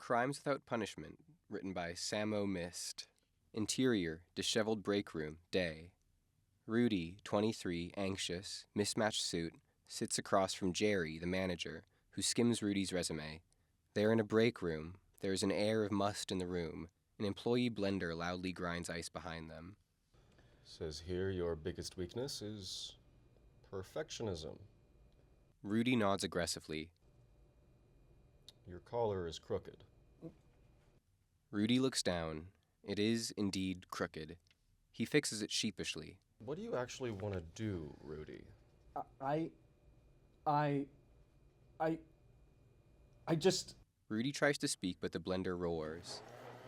Crimes Without Punishment, written by Samo Mist. Interior, disheveled break room, day. Rudy, 23, anxious, mismatched suit, sits across from Jerry, the manager, who skims Rudy's resume. They're in a break room. There is an air of must in the room. An employee blender loudly grinds ice behind them. Says here your biggest weakness is perfectionism. Rudy nods aggressively. Your collar is crooked. Rudy looks down. It is indeed crooked. He fixes it sheepishly. What do you actually want to do, Rudy? I just... Rudy tries to speak, but the blender roars.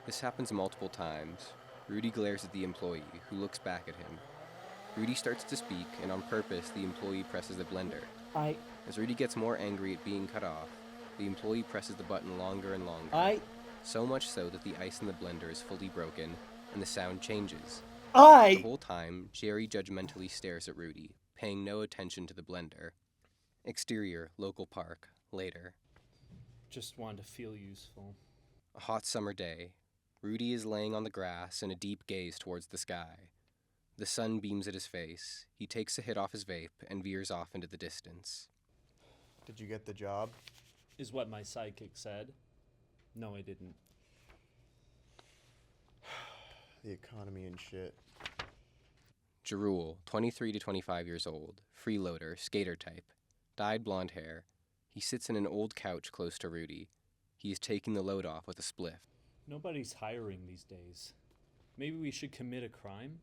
This happens multiple times. Rudy glares at the employee, who looks back at him. Rudy starts to speak, and on purpose, the employee presses the blender. As Rudy gets more angry at being cut off, the employee presses the button longer and longer. So much so that the ice in the blender is fully broken, and the sound changes. The whole time, Jerry judgmentally stares at Rudy, paying no attention to the blender. Exterior, local park, later. Just wanted to feel useful. A hot summer day. Rudy is laying on the grass in a deep gaze towards the sky. The sun beams at his face. He takes a hit off his vape and veers off into the distance. Did you get the job? Is what my sidekick said. No, I didn't. The economy and shit. Jerul, 23 to 25 years old, freeloader, skater type, dyed blonde hair. He sits in an old couch close to Rudy. He is taking the load off with a spliff. Nobody's hiring these days. Maybe we should commit a crime?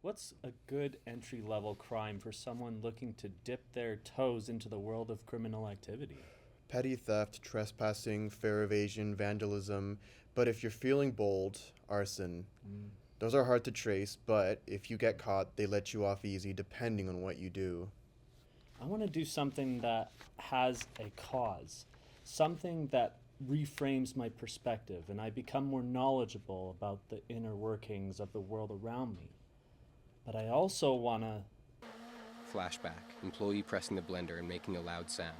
What's a good entry-level crime for someone looking to dip their toes into the world of criminal activity? Petty theft, trespassing, fare evasion, vandalism. But if you're feeling bold, arson. Those are hard to trace, but if you get caught, they let you off easy depending on what you do. I want to do something that has a cause. Something that reframes my perspective and I become more knowledgeable about the inner workings of the world around me. But I also want to... Flashback, employee pressing the blender and making a loud sound.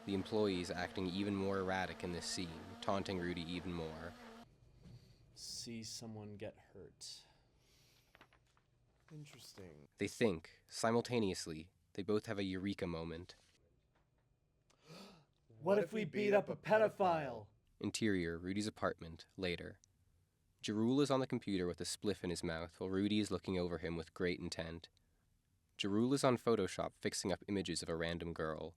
The employee is acting even more erratic in this scene, taunting Rudy even more. See someone get hurt. Interesting. They think, simultaneously. They both have a eureka moment. What if we beat up a pedophile? Interior, Rudy's apartment, later. Jerul is on the computer with a spliff in his mouth while Rudy is looking over him with great intent. Jerul is on Photoshop fixing up images of a random girl.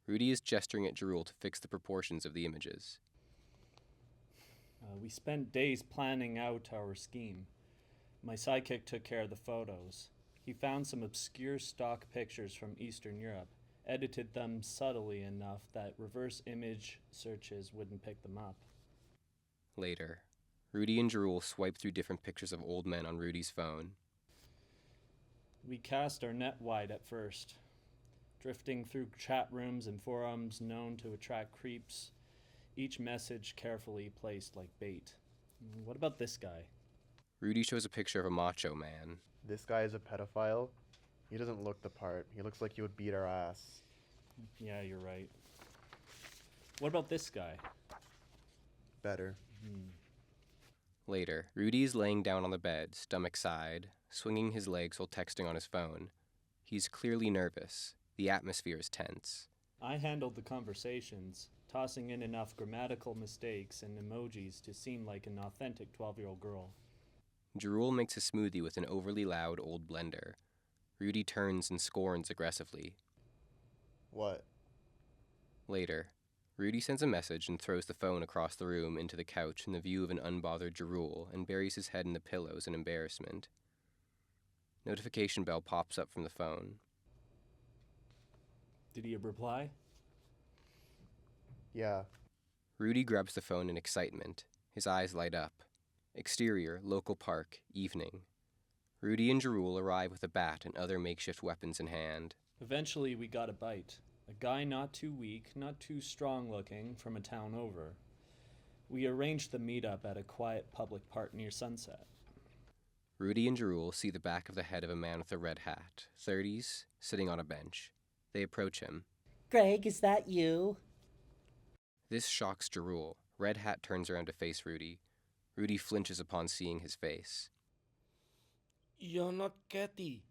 Rudy is gesturing at Jerul to fix the proportions of the images. We spent days planning out our scheme. My sidekick took care of the photos. He found some obscure stock pictures from Eastern Europe, edited them subtly enough that reverse image searches wouldn't pick them up. Later, Rudy and Jerul swipe through different pictures of old men on Rudy's phone. We cast our net wide at first, drifting through chat rooms and forums known to attract creeps, each message carefully placed like bait. What about this guy? Rudy shows a picture of a macho man. This guy is a pedophile. He doesn't look the part. He looks like he would beat our ass. Yeah, you're right. What about this guy? Better. Later, Rudy is laying down on the bed, stomach side, swinging his legs while texting on his phone. He's clearly nervous. The atmosphere is tense. I handled the conversations, tossing in enough grammatical mistakes and emojis to seem like an authentic 12-year-old girl. Jerul makes a smoothie with an overly loud old blender. Rudy turns and scorns aggressively. What? Later, Rudy sends a message and throws the phone across the room into the couch in the view of an unbothered Jerul and buries his head in the pillows in embarrassment. Notification bell pops up from the phone. Did he reply? Yeah. Rudy grabs the phone in excitement. His eyes light up. Exterior, local park, evening. Rudy and Jerul arrive with a bat and other makeshift weapons in hand. Eventually, we got a bite. A guy not too weak, not too strong looking, from a town over. We arranged the meetup at a quiet public park near sunset. Rudy and Jerul see the back of the head of a man with a red hat, 30s, sitting on a bench. They approach him. Greg, is that you? This shocks Jerul. Red Hat turns around to face Rudy. Rudy flinches upon seeing his face. You're not Kathy.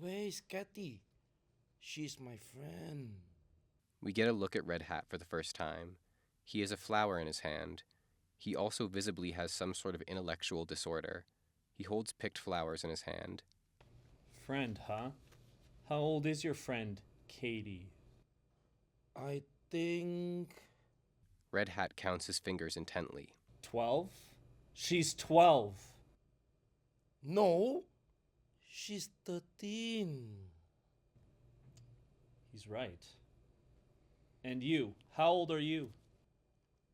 Where is Kathy? She's my friend. We get a look at Red Hat for the first time. He has a flower in his hand. He also visibly has some sort of intellectual disorder. He holds picked flowers in his hand. Friend, huh? How old is your friend, Katie? I think... Red Hat counts his fingers intently. 12? She's 12. No, she's 13. He's right. And you, how old are you?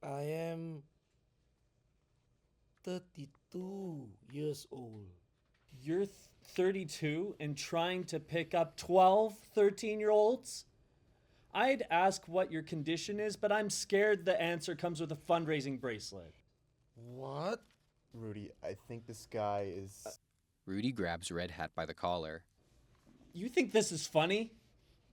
I am 32 years old. You're 32 and trying to pick up 12, 13-year-olds? I'd ask what your condition is, but I'm scared the answer comes with a fundraising bracelet. What? Rudy, I think this guy is... Rudy grabs Red Hat by the collar. You think this is funny?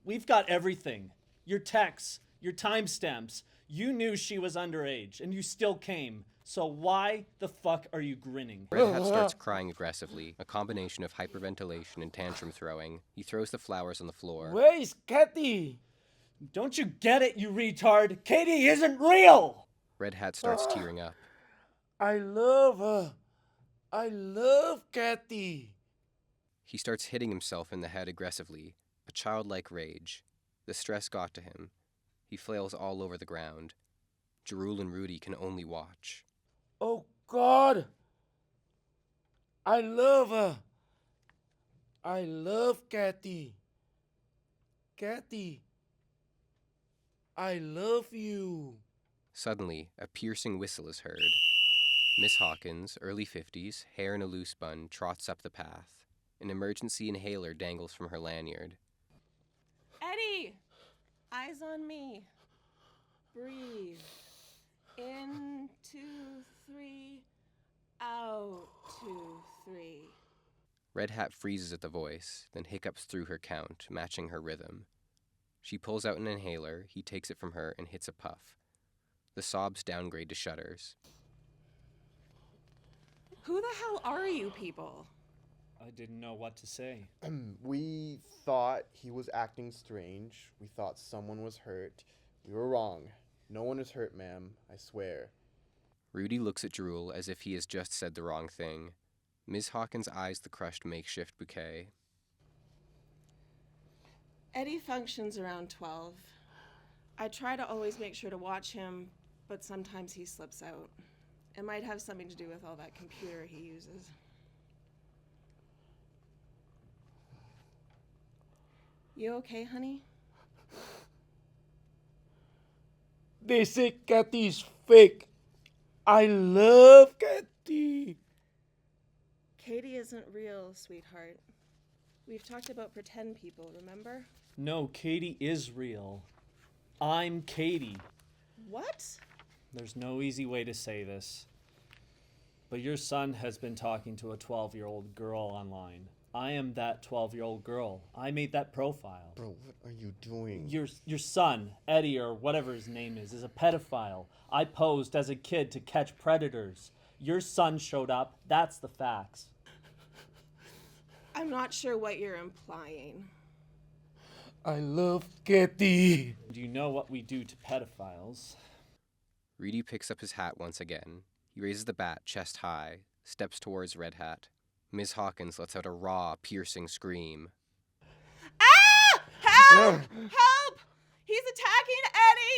We've got everything. Your texts, your timestamps. You knew she was underage, and you still came. So why the fuck are you grinning? Red Hat starts crying aggressively, a combination of hyperventilation and tantrum throwing. He throws the flowers on the floor. Where is Kathy? Don't you get it, you retard? Katie isn't real! Red Hat starts tearing up. I love her. I love Kathy. He starts hitting himself in the head aggressively, a childlike rage. The stress got to him. He flails all over the ground. Jerul and Rudy can only watch. Oh God. I love her. I love Kathy. Kathy. I love you. Suddenly, a piercing whistle is heard. Miss Hawkins, early 50s, hair in a loose bun, trots up the path. An emergency inhaler dangles from her lanyard. Eddie! Eyes on me. Breathe. In, 2, 3. Out, 2, 3. Red Hat freezes at the voice, then hiccups through her count, matching her rhythm. She pulls out an inhaler, he takes it from her and hits a puff. The sobs downgrade to shudders. Who the hell are you people? I didn't know what to say. We thought he was acting strange. We thought someone was hurt. We were wrong. No one is hurt, ma'am. I swear. Rudy looks at Jerul as if he has just said the wrong thing. Ms. Hawkins eyes the crushed makeshift bouquet. Eddie functions around 12. I try to always make sure to watch him, but sometimes he slips out. It might have something to do with all that computer he uses. You okay, honey? They say Kathy's fake. I love Kathy. Katie isn't real, sweetheart. We've talked about pretend people, remember? No, Katie is real. I'm Katie. What? There's no easy way to say this. But your son has been talking to a 12-year-old girl online. I am that 12-year-old girl. I made that profile. Bro, what are you doing? Your son, Eddie or whatever his name is a pedophile. I posed as a kid to catch predators. Your son showed up. That's the facts. I'm not sure what you're implying. I love Kathy. Do you know what we do to pedophiles? Rudy picks up his hat once again. He raises the bat chest high, steps towards Red Hat. Ms. Hawkins lets out a raw, piercing scream. Ah! Help! Help! He's attacking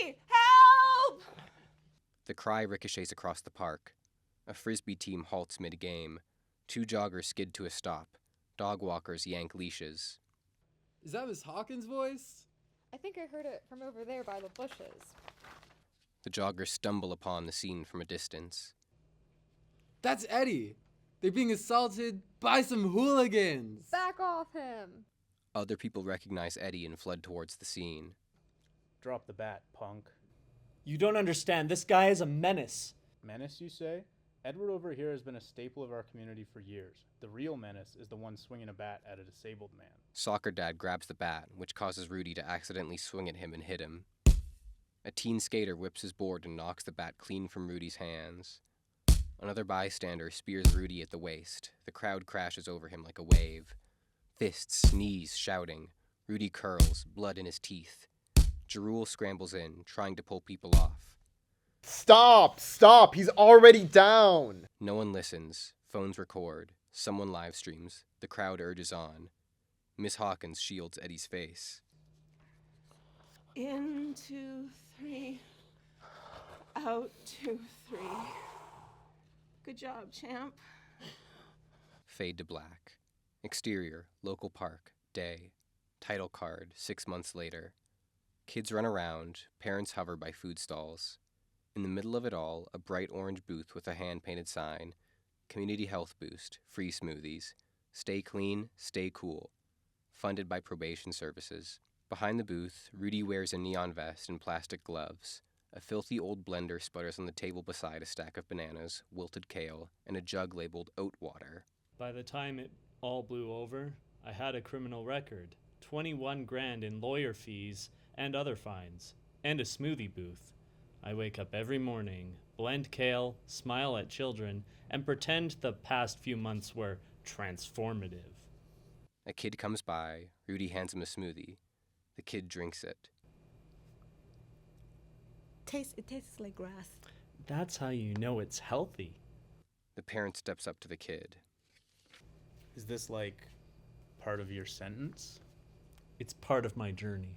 Eddie! Help! The cry ricochets across the park. A frisbee team halts mid-game. Two joggers skid to a stop. Dog walkers yank leashes. Is that Miss Hawkins' voice? I think I heard it from over there by the bushes. The joggers stumble upon the scene from a distance. That's Eddie. They're being assaulted by some hooligans. Back off him! Other people recognize Eddie and flood towards the scene. Drop the bat, punk. You don't understand. This guy is a menace. Menace, you say? Edward over here has been a staple of our community for years. The real menace is the one swinging a bat at a disabled man. Soccer Dad grabs the bat, which causes Rudy to accidentally swing at him and hit him. A teen skater whips his board and knocks the bat clean from Rudy's hands. Another bystander spears Rudy at the waist. The crowd crashes over him like a wave. Fists, knees, shouting. Rudy curls, blood in his teeth. Jarul scrambles in, trying to pull people off. Stop! Stop! He's already down! No one listens. Phones record. Someone live streams. The crowd urges on. Miss Hawkins shields Eddie's face. In 2, 3. Out 2, 3. Good job, champ. Fade to black. Exterior, local park, day. Title card, 6 months later. Kids run around, parents hover by food stalls. In the middle of it all, a bright orange booth with a hand-painted sign. Community Health Boost, free smoothies. Stay clean, stay cool. Funded by Probation Services. Behind the booth, Rudy wears a neon vest and plastic gloves. A filthy old blender sputters on the table beside a stack of bananas, wilted kale, and a jug labeled oat water. By the time it all blew over, I had a criminal record, 21 grand in lawyer fees and other fines, and a smoothie booth. I wake up every morning, blend kale, smile at children, and pretend the past few months were transformative. A kid comes by, Rudy hands him a smoothie. The kid drinks it. It tastes like grass. That's how you know it's healthy. The parent steps up to the kid. Is this like part of your sentence? It's part of my journey.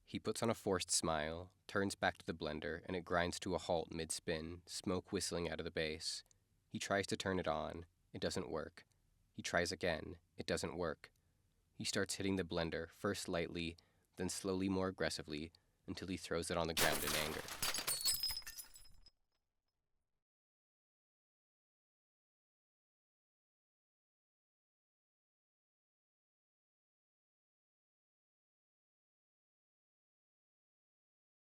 He puts on a forced smile, turns back to the blender, and it grinds to a halt mid-spin, smoke whistling out of the base. He tries to turn it on. It doesn't work. He tries again. It doesn't work. He starts hitting the blender, first lightly, then slowly more aggressively, until he throws it on the ground in anger.